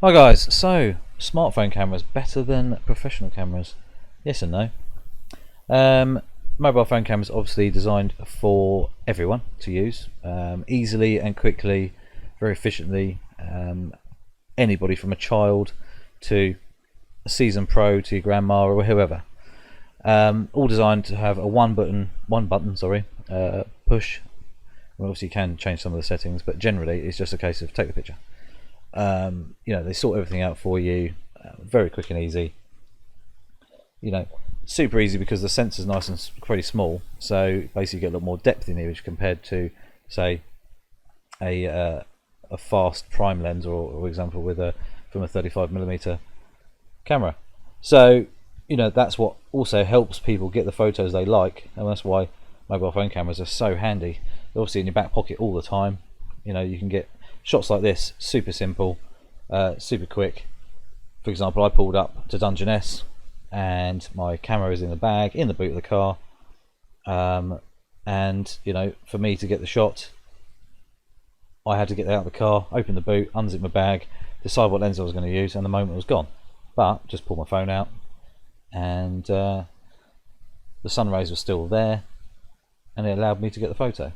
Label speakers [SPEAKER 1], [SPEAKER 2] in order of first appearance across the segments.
[SPEAKER 1] Hi guys, so smartphone cameras better than professional cameras? Yes and no. Mobile phone cameras obviously designed for everyone to use easily and quickly, very efficiently. Anybody from a child to a seasoned pro to your grandma or whoever. All designed to have a one button push. Well, obviously you can change some of the settings, but generally it's just a case of take the picture. They sort everything out for you, very quick and easy. Super easy because the sensor's nice and pretty small, so basically you get a lot more depth in the image compared to, say, a fast prime lens, or for example from a 35mm camera. So that's what also helps people get the photos they like, and that's why mobile phone cameras are so handy. They're obviously in your back pocket all the time. You can get shots like this, super simple, super quick. For example, I pulled up to Dungeness and my camera is in the bag, in the boot of the car, and for me to get the shot, I had to get out of the car, open the boot, unzip my bag, decide what lens I was going to use, and the moment was gone. But just pull my phone out, and the sun rays were still there, and it allowed me to get the photo.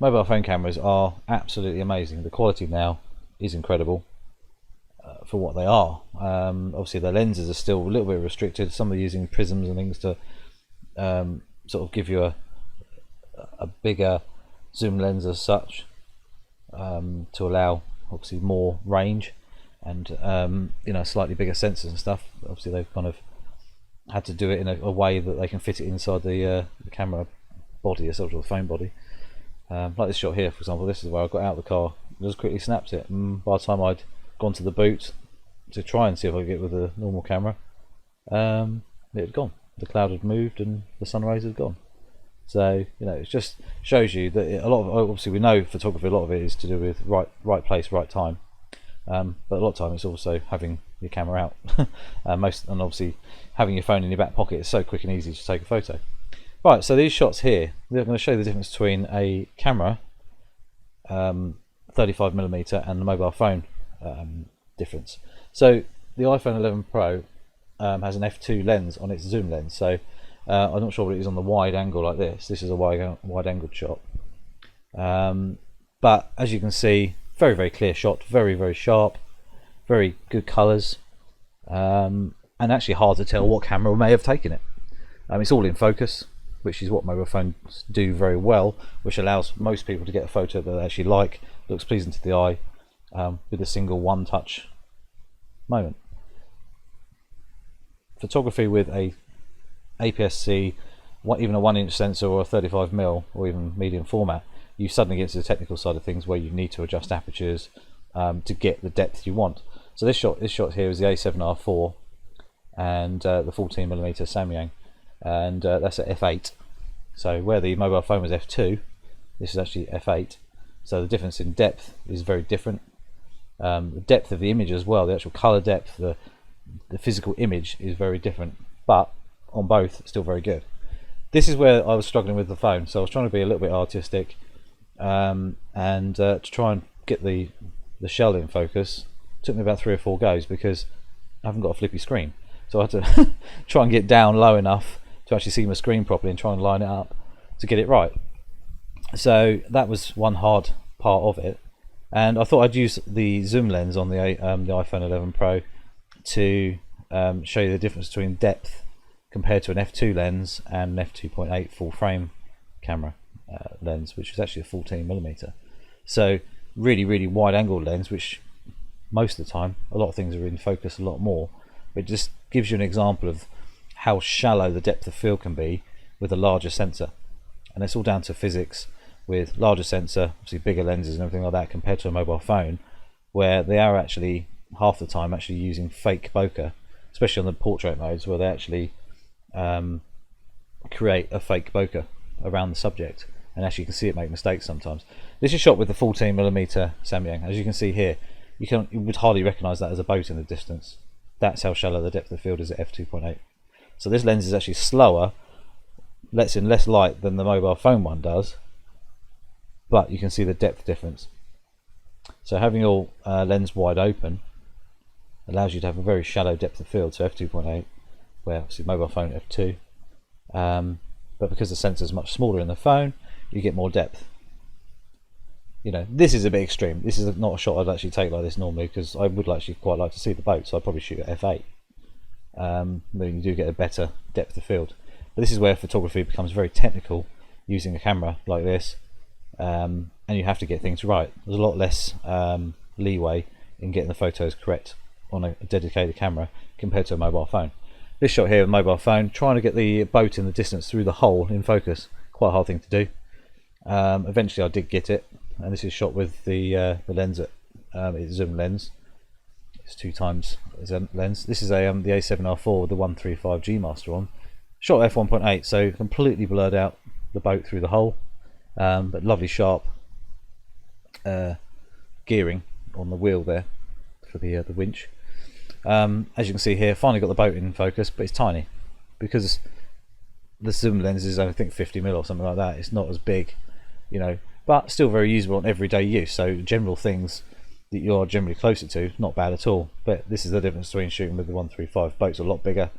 [SPEAKER 1] Mobile phone cameras are absolutely amazing. The quality now is incredible for what they are. Obviously the lenses are still a little bit restricted. Some are using prisms and things to sort of give you a bigger zoom lens as such, to allow obviously more range and slightly bigger sensors and stuff. Obviously they've kind of had to do it in a way that they can fit it inside the camera body, or sort of the phone body. Like this shot here, for example, this is where I got out of the car, just quickly snapped it, and by the time I'd gone to the boot to try and see if I could get with a normal camera, it had gone. The cloud had moved and the sun rays had gone. So it just shows you that a lot of, obviously we know photography, a lot of it is to do with right place, right time, but a lot of time it's also having your camera out. And obviously having your phone in your back pocket is so quick and easy to take a photo. Right, so these shots here, they're going to show you the difference between a camera, 35mm, and the mobile phone difference. So the iPhone 11 Pro has an f2 lens on its zoom lens. So I'm not sure what it is on the wide angle like this. This is a wide angled shot. But as you can see, very, very clear shot, very, very sharp, very good colours, and actually hard to tell what camera may have taken it. It's all in focus, which is what mobile phones do very well, which allows most people to get a photo that they actually like, looks pleasing to the eye, with a single one-touch moment. Photography with a APS-C, even a 1-inch sensor or a 35mm or even medium format, you suddenly get to the technical side of things where you need to adjust apertures to get the depth you want. So this shot here is the A7R4 and the 14mm Samyang, and that's at f8. So where the mobile phone was f2, this is actually f8. So the difference in depth is very different. The depth of the image as well, the actual color depth, the physical image is very different, but on both still very good. This is where I was struggling with the phone, so I was trying to be a little bit artistic, and to try and get the shell in focus. It took me about 3 or 4 goes because I haven't got a flippy screen, so I had to try and get down low enough to actually see my screen properly and try and line it up to get it right. So that was one hard part of it, and I thought I'd use the zoom lens on the iPhone 11 Pro to show you the difference between depth compared to an f2 lens and an f2.8 full frame camera lens, which is actually a 14mm. So really, really wide angle lens, which most of the time a lot of things are in focus a lot more, but it just gives you an example of how shallow the depth of field can be with a larger sensor. And it's all down to physics. With larger sensor, obviously bigger lenses and everything like that, compared to a mobile phone, where they are actually half the time actually using fake bokeh, especially on the portrait modes, where they actually create a fake bokeh around the subject, and actually you can see it make mistakes sometimes. This is shot with the 14mm Samyang. As you can see here, you would hardly recognise that as a boat in the distance. That's how shallow the depth of field is at f2.8. So this lens is actually slower, lets in less light than the mobile phone one does, but you can see the depth difference. So having your lens wide open allows you to have a very shallow depth of field, so f2.8, where obviously mobile phone f2, but because the sensor is much smaller in the phone, you get more depth. You know, this is a bit extreme. This is not a shot I'd actually take like this normally, because I would actually quite like to see the boat, so I'd probably shoot at f8. Then you do get a better depth of field. But this is where photography becomes very technical using a camera like this, and you have to get things right. There's a lot less leeway in getting the photos correct on a dedicated camera compared to a mobile phone. This shot here with a mobile phone, trying to get the boat in the distance through the hole in focus, quite a hard thing to do. Eventually I did get it, and this is shot with the lens at it's zoom lens. It's 2 times lens. This is a the A7R4 with the 135 G master on. Shot f1.8, so completely blurred out the boat through the hole, but lovely sharp gearing on the wheel there for the winch. As you can see here, finally got the boat in focus, but it's tiny because the zoom lens is, I think, 50mm or something like that. It's not as big, you know, but still very usable on everyday use. So general things that you're generally closer to, not bad at all. But this is the difference between shooting with the 135. Boat's a lot bigger.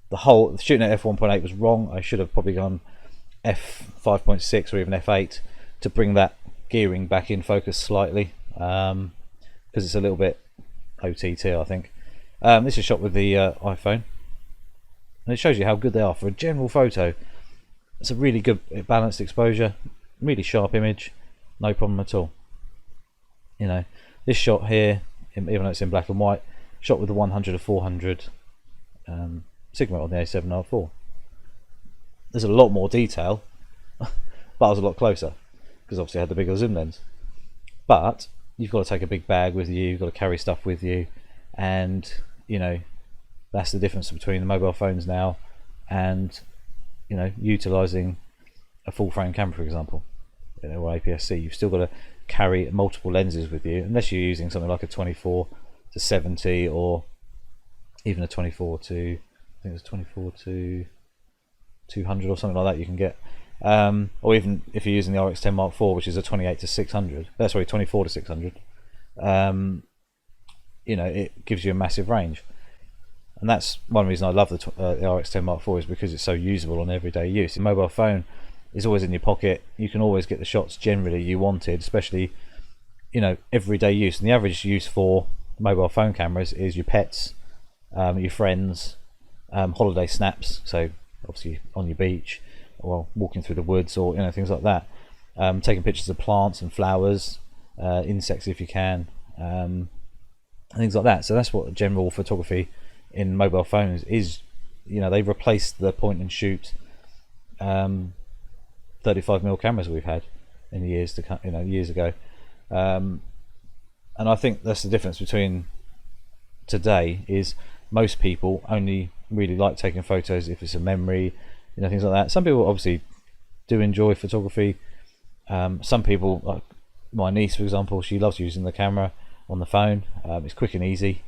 [SPEAKER 1] The whole shooting at f1.8 was wrong. I should have probably gone f5.6 or even f8 to bring that gearing back in focus slightly, because it's a little bit OTT, I think. This is shot with the iPhone, and it shows you how good they are for a general photo. It's a really good balanced exposure, really sharp image, no problem at all. You know, this shot here, even though it's in black and white, shot with the 100-400 Sigma on the A7R4. There's a lot more detail, but I was a lot closer because obviously I had the bigger zoom lens. But you've got to take a big bag with you, you've got to carry stuff with you, and you know, that's the difference between the mobile phones now and, you know, utilizing a full frame camera, for example, you know, or APS-C. You've still got to carry multiple lenses with you, unless you're using something like a 24-70 or even a 24 to, I think it's 24 to 200 or something like that you can get, or even if you're using the RX10 Mark IV, which is a 28-600, sorry, 24-600. You know, it gives you a massive range, and that's one reason I love the RX10 Mark IV, is because it's so usable on everyday use. The mobile phone is always in your pocket. You can always get the shots generally you wanted, especially, you know, everyday use. And the average use for mobile phone cameras is your pets, your friends, holiday snaps, so obviously on your beach or walking through the woods, or, you know, things like that. Taking pictures of plants and flowers, insects if you can, and things like that. So that's what general photography in mobile phones is. You know, they've replaced the point and shoot 35mm cameras we've had in the years to come, you know, years ago. And I think that's the difference between today, is most people only really like taking photos if it's a memory, you know, things like that. Some people obviously do enjoy photography. Some people, like my niece for example, she loves using the camera on the phone. It's quick and easy.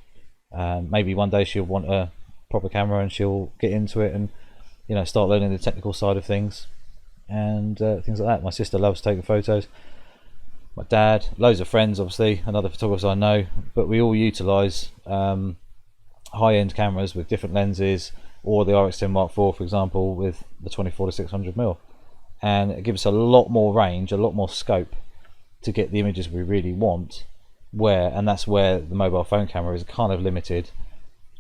[SPEAKER 1] Maybe one day she'll want a proper camera and she'll get into it and, you know, start learning the technical side of things and things like that. My sister loves taking photos. My dad, loads of friends, obviously, and other photographers I know, but we all utilize high-end cameras with different lenses, or the RX10 Mark IV, for example, with the 24-600mm, and it gives us a lot more range, a lot more scope to get the images we really want. And that's where the mobile phone camera is kind of limited,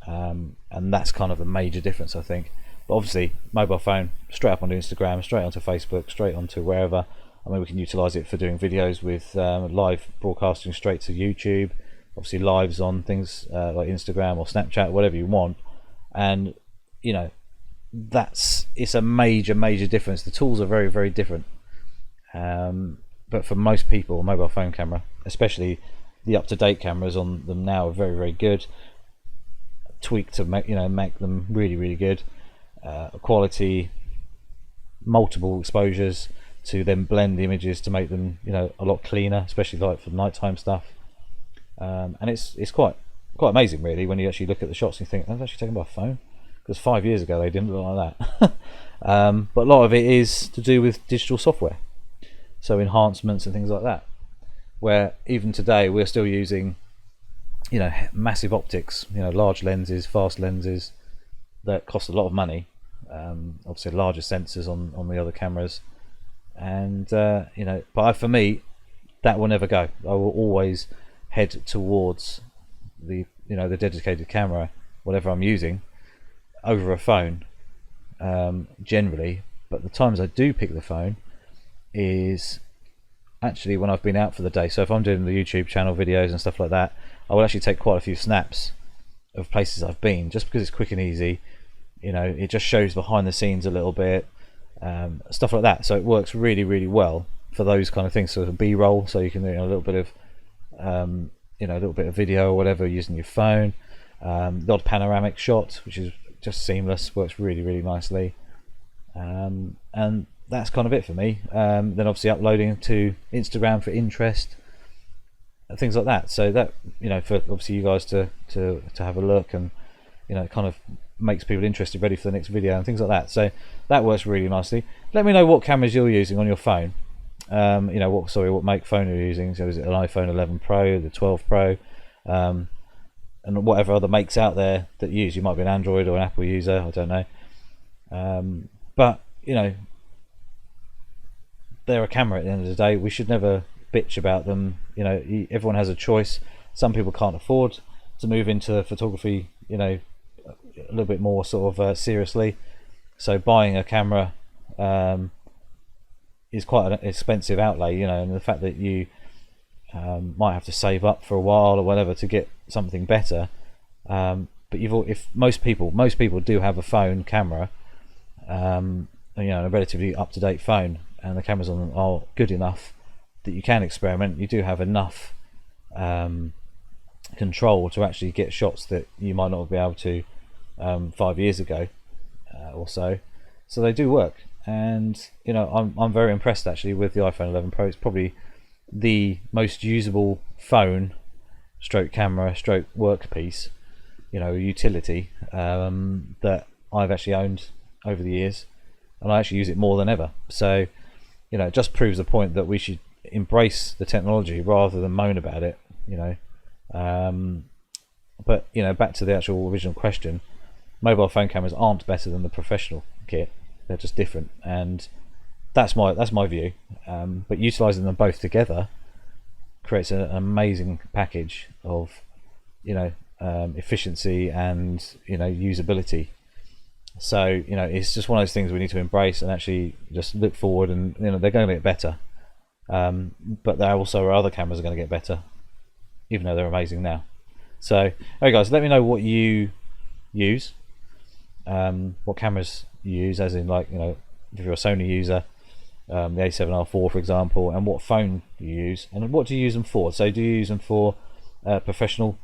[SPEAKER 1] and that's kind of a major difference, I think. But obviously, mobile phone, straight up onto Instagram, straight onto Facebook, straight onto wherever. I mean, we can utilize it for doing videos with live broadcasting straight to YouTube, obviously lives on things like Instagram or Snapchat, whatever you want. And, you know, it's a major difference. The tools are very, very different. But for most people, a mobile phone camera, especially the up-to-date cameras on them now, are very, very good, tweaked to make them really, really good, quality, multiple exposures to then blend the images to make them, you know, a lot cleaner, especially like for nighttime stuff. And it's quite amazing, really, when you actually look at the shots and you think, I was actually taken by a phone, because 5 years ago they didn't look like that. But a lot of it is to do with digital software, so enhancements and things like that. where even today we're still using, you know, massive optics, you know, large lenses, fast lenses that cost a lot of money. Obviously larger sensors on the other cameras, and you know, but for me that will never go. I will always head towards the, you know, the dedicated camera, whatever I'm using, over a phone, generally. But the times I do pick the phone is actually when I've been out for the day. So if I'm doing the YouTube channel videos and stuff like that, I will actually take quite a few snaps of places I've been, just because it's quick and easy. You know, it just shows behind the scenes a little bit, stuff like that. So it works really, really well for those kind of things. So a B-roll, so you can do, you know, a little bit of, you know, a little bit of video or whatever using your phone. The odd panoramic shot, which is just seamless, works really, really nicely. And that's kind of it for me. Then obviously uploading to Instagram for interest, things like that. So that, you know, for obviously you guys to have a look, and, you know, it kind of makes people interested, ready for the next video and things like that. So that works really nicely. Let me know what cameras you're using on your phone. You know, what make phone you're using. So is it an iPhone 11 Pro, the 12 Pro, and whatever other makes out there that you use. You might be an Android or an Apple user, I don't know. But, you know, they're a camera at the end of the day. We should never bitch about them. You know, everyone has a choice. Some people can't afford to move into photography, you know, a little bit more sort of seriously. So buying a camera is quite an expensive outlay, you know, and the fact that you might have to save up for a while or whatever to get something better. But if most people do have a phone camera, you know, a relatively up-to-date phone, and the cameras on them are good enough that you can experiment. You do have enough control to actually get shots that you might not be able to 5 years ago or so. So they do work, and, you know, I'm very impressed actually with the iPhone 11 Pro. It's probably the most usable phone stroke camera stroke workpiece, you know, utility that I've actually owned over the years, and I actually use it more than ever. So, you know, it just proves the point that we should embrace the technology rather than moan about it, you know. But, you know, back to the actual original question, mobile phone cameras aren't better than the professional kit. They're just different, and that's my view. But utilizing them both together creates an amazing package of, you know, efficiency and, you know, usability. So, you know, it's just one of those things we need to embrace and actually just look forward, and, you know, they're going to get better. But there also are other cameras are going to get better, even though they're amazing now. So, alright guys, let me know what you use, what cameras you use, as in, like, you know, if you're a Sony user, the A7R4 for example, and what phone you use, and what do you use them for. So do you use them for professional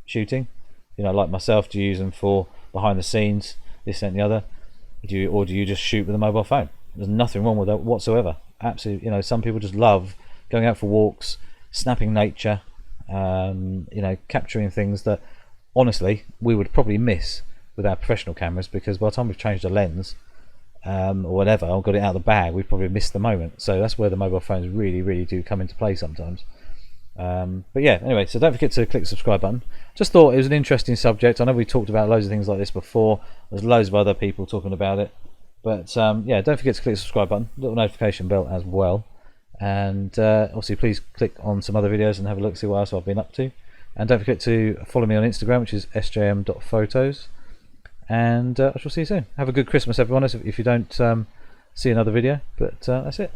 [SPEAKER 1] shooting, you know, like myself? Do you use them for behind the scenes, this and the other? Or do you just shoot with a mobile phone? There's nothing wrong with that whatsoever. Absolutely, you know, some people just love going out for walks, snapping nature, you know, capturing things that honestly we would probably miss with our professional cameras, because by the time we've changed the lens or whatever, or got it out of the bag, we've probably missed the moment. So that's where the mobile phones really, really do come into play sometimes. But yeah, anyway, so don't forget to click the subscribe button. Just thought it was an interesting subject. I know we talked about loads of things like this before. There's loads of other people talking about it. But yeah, don't forget to click the subscribe button, little notification bell as well. And obviously please click on some other videos and have a look, see what else I've been up to. And don't forget to follow me on Instagram, which is sjm.photos. And I shall see you soon. Have a good Christmas, everyone, if you don't see another video. But that's it.